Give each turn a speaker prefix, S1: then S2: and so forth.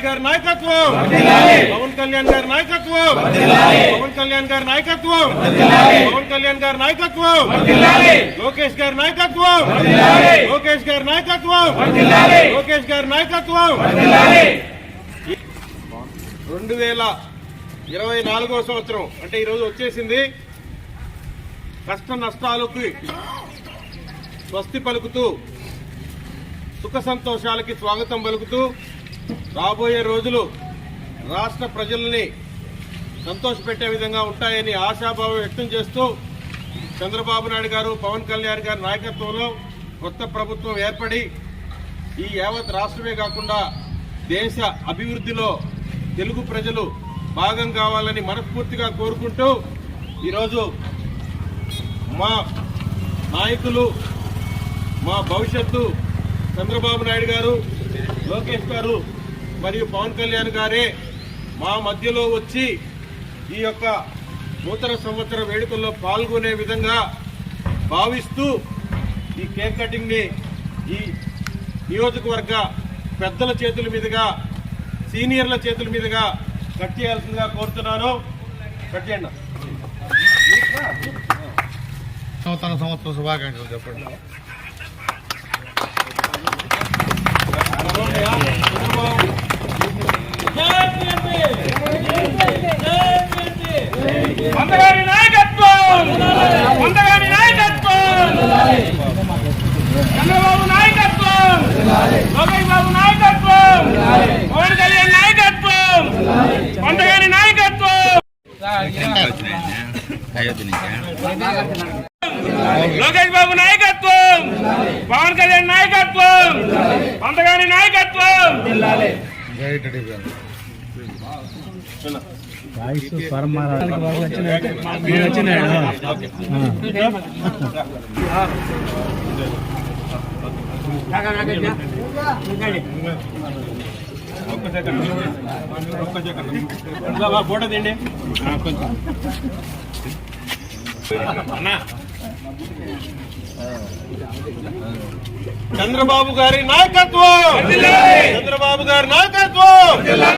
S1: గారి నాయకత్వం, పవన్ కళ్యాణ్ గారి నాయకత్వం, పవన్ కళ్యాణ్ గారి నాయకత్వం, పవన్ కళ్యాణ్ గారి నాయకత్వం, లోకేష్ గారి నాయకత్వం, లోకేష్ గారి నాయకత్వం, లోకేష్ గారి నాయకత్వం. 2024వ సంవత్సరం అంటే ఈరోజు వచ్చేసింది. కష్ట నష్టాలకి స్వస్తి పలుకుతూ, సుఖ సంతోషాలకి స్వాగతం పలుకుతూ, రాబోయే రోజులు రాష్ట్ర ప్రజల్ని సంతోషపెట్టే విధంగా ఉంటాయని ఆశాభావం వ్యక్తం చేస్తూ చంద్రబాబు నాయుడు గారు, పవన్ కళ్యాణ్ గారి నాయకత్వంలో కొత్త ప్రభుత్వం ఏర్పడి ఈ యావత్ రాష్ట్రమే కాకుండా దేశ అభివృద్ధిలో తెలుగు ప్రజలు భాగం కావాలని మనస్ఫూర్తిగా కోరుకుంటూ ఈరోజు మా నాయకులు, మా భవిష్యత్తు చంద్రబాబు నాయుడు గారు, లోకేష్ గారు మరియు పవన్ కళ్యాణ్ గారే మా మధ్యలో వచ్చి ఈ యొక్క నూతన సంవత్సర వేడుకల్లో పాల్గొనే విధంగా భావిస్తూ ఈ కేక్ కటింగ్ ని ఈ నియోజకవర్గ పెద్దల చేతుల మీదుగా, సీనియర్ల చేతుల మీదుగా కట్ చేయాల్సిందిగా కోరుతున్నాను. కట్ చేయండి.
S2: నూతన సంవత్సర శుభాకాంక్షలు చెప్పండి.
S3: వందగారి నాయకత్వం, వందగారి నాయకత్వం, చంద్రబాబు నాయకత్వం, లోకేష్ బాబు నాయకత్వం, పవన్ కళ్యాణ్ నాయకత్వం, వందగారి నాయకత్వం, లోకేష్ బాబు నాయకత్వం, పవన్ కళ్యాణ్ నాయకత్వం, వందగారి నాయకత్వం.
S1: ఫోటో తీయండి. చంద్రబాబు గారి నాయకత్వం, చంద్రబాబు గారి నాయకత్వం.